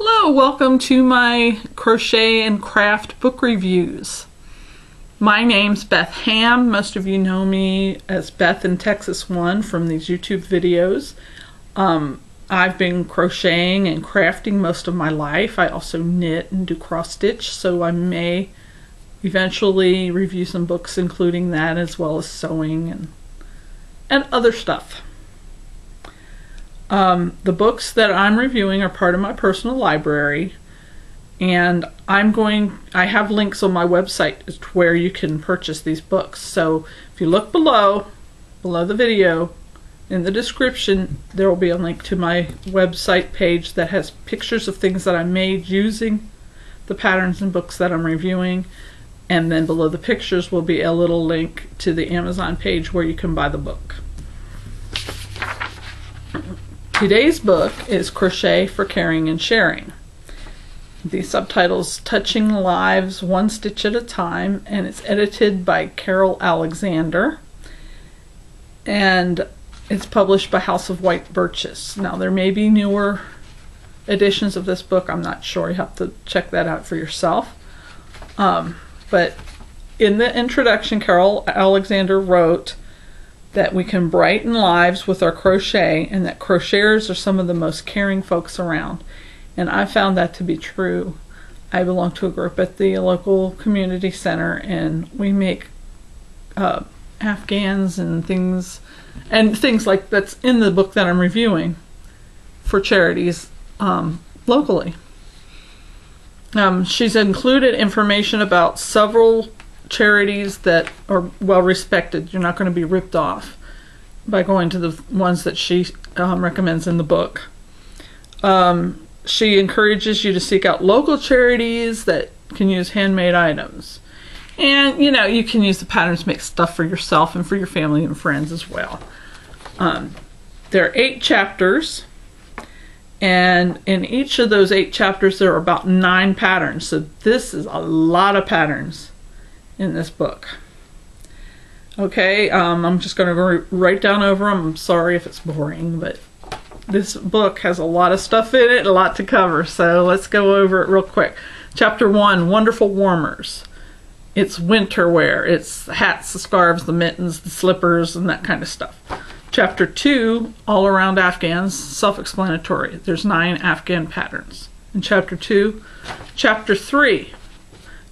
Hello, welcome to my crochet and craft book reviews. My name's Beth Ham. Most of you know me as Beth in Texas 1 from these YouTube videos. I've been crocheting and crafting most of my life. I also knit and do cross stitch, so I may eventually review some books including that, as well as sewing and other stuff. The books that I'm reviewing are part of my personal library, and I have links on my website as to where you can purchase these books. So if you look below the video, in the description, there will be a link to my website page that has pictures of things that I made using the patterns and books that I'm reviewing, and then below the pictures will be a little link to the Amazon page where you can buy the book. Today's book is Crochet for Caring and Sharing. The subtitle's Touching Lives One Stitch at a Time, and it's edited by Carol Alexander, and it's published by House of White Birches. Now there may be newer editions of this book, I'm not sure, you have to check that out for yourself. But in the introduction, Carol Alexander wrote that we can brighten lives with our crochet, and that crocheters are some of the most caring folks around. And I found that to be true. I belong to a group at the local community center, and we make afghans and things like that's in the book that I'm reviewing for charities locally. She's included information about several charities that are well respected. You're not going to be ripped off by going to the ones that she recommends in the book. She encourages you to seek out local charities that can use handmade items. And you can use the patterns to make stuff for yourself and for your family and friends as well. There are 8 chapters, and in each of those 8 chapters there are about 9 patterns. So this is a lot of patterns in this book. Okay, I'm just going to go right down over them. I'm sorry if it's boring, but this book has a lot of stuff in it, a lot to cover, so let's go over it real quick. Chapter 1, Wonderful Warmers. It's winter wear. It's the hats, the scarves, the mittens, the slippers, and that kind of stuff. Chapter 2, All Around Afghans, self-explanatory. There's 9 Afghan patterns in Chapter 2. Chapter 3,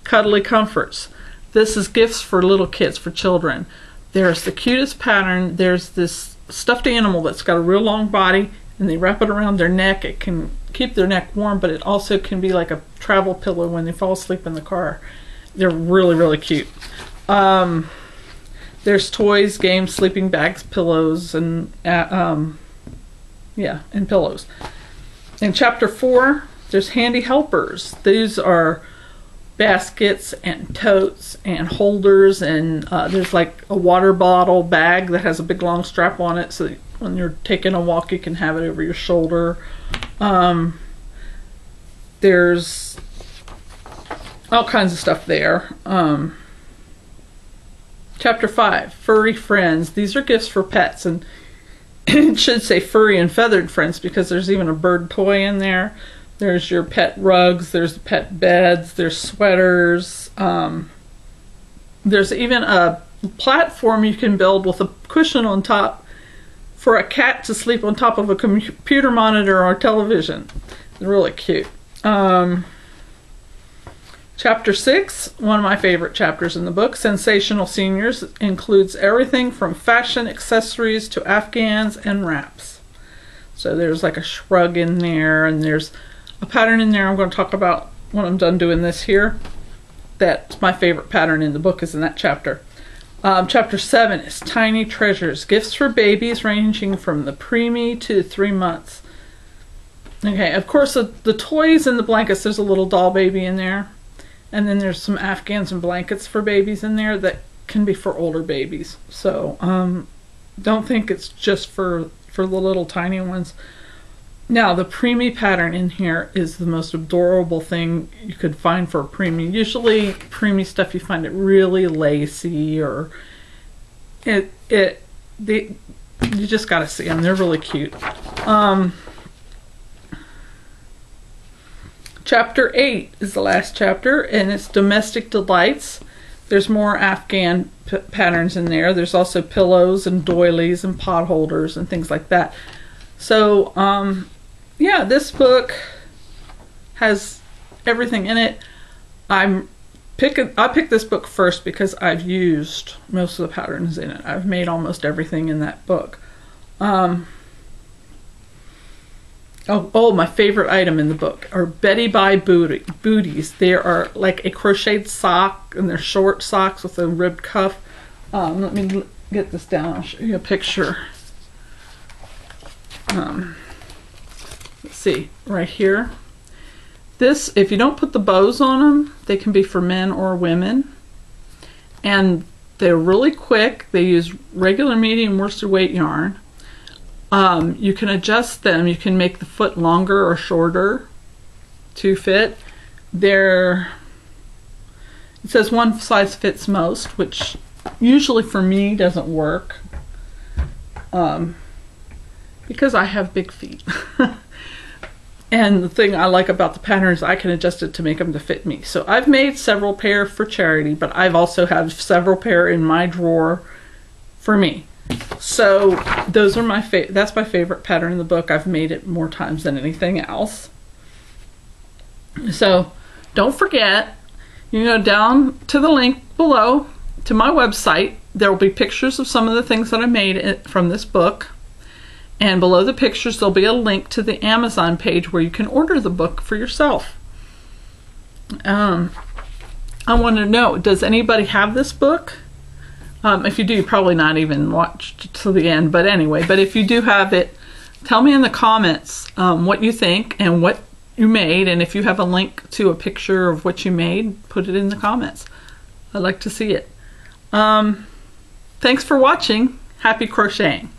Cuddly Comforts. This is gifts for little kids, for children. There's the cutest pattern. There's this stuffed animal that's got a real long body, and they wrap it around their neck. It can keep their neck warm, but it also can be like a travel pillow when they fall asleep in the car. They're really, really cute. There's toys, games, sleeping bags, pillows, and pillows. In Chapter 4, there's handy helpers. These are baskets and totes and holders, and there's like a water bottle bag that has a big long strap on it, so that when you're taking a walk you can have it over your shoulder. There's all kinds of stuff there. Chapter 5, Furry Friends. These are gifts for pets, and it should say furry and feathered friends because there's even a bird toy in there. There's your pet rugs, there's pet beds, there's sweaters. There's even a platform you can build with a cushion on top for a cat to sleep on top of a computer monitor or television. They're really cute. Chapter 6, one of my favorite chapters in the book, Sensational Seniors, includes everything from fashion accessories to Afghans and wraps. So there's like a shrug in there, and there's a pattern in there I'm going to talk about when I'm done doing this here. That's my favorite pattern in the book, is in that chapter. Chapter 7 is Tiny Treasures, gifts for babies ranging from the preemie to 3 months. Okay, of course the toys and the blankets, there's a little doll baby in there. And then there's some Afghans and blankets for babies in there that can be for older babies. So don't think it's just for the little tiny ones. Now, the preemie pattern in here is the most adorable thing you could find for a preemie. Usually, preemie stuff, you find it really lacy, or you just gotta see them. They're really cute. chapter 8 is the last chapter, and it's Domestic Delights. There's more Afghan patterns in there. There's also pillows and doilies and pot holders and things like that. So, yeah, this book has everything in it. I picked this book first because I've used most of the patterns in it. I've made almost everything in that book. Oh, my favorite item in the book are Betty Bye booties. They are like a crocheted sock, and they're short socks with a ribbed cuff. Let me get this down. I'll show you a picture. Let's see, right here. This, if you don't put the bows on them, they can be for men or women. And they're really quick. They use regular medium worsted weight yarn. You can adjust them. You can make the foot longer or shorter to fit. It says one size fits most, which usually for me doesn't work because I have big feet. And the thing I like about the pattern is I can adjust it to make them to fit me. So I've made several pair for charity, but I've also have several pair in my drawer for me. So those are that's my favorite pattern in the book. I've made it more times than anything else. So don't forget, you can go down to the link below to my website. There will be pictures of some of the things that I made from this book. And below the pictures there'll be a link to the Amazon page where you can order the book for yourself. I want to know, does anybody have this book? If you do, you probably not even watched to the end, but anyway, but if you do have it, tell me in the comments what you think and what you made, and if you have a link to a picture of what you made, put it in the comments. I'd like to see it. Thanks for watching. Happy crocheting.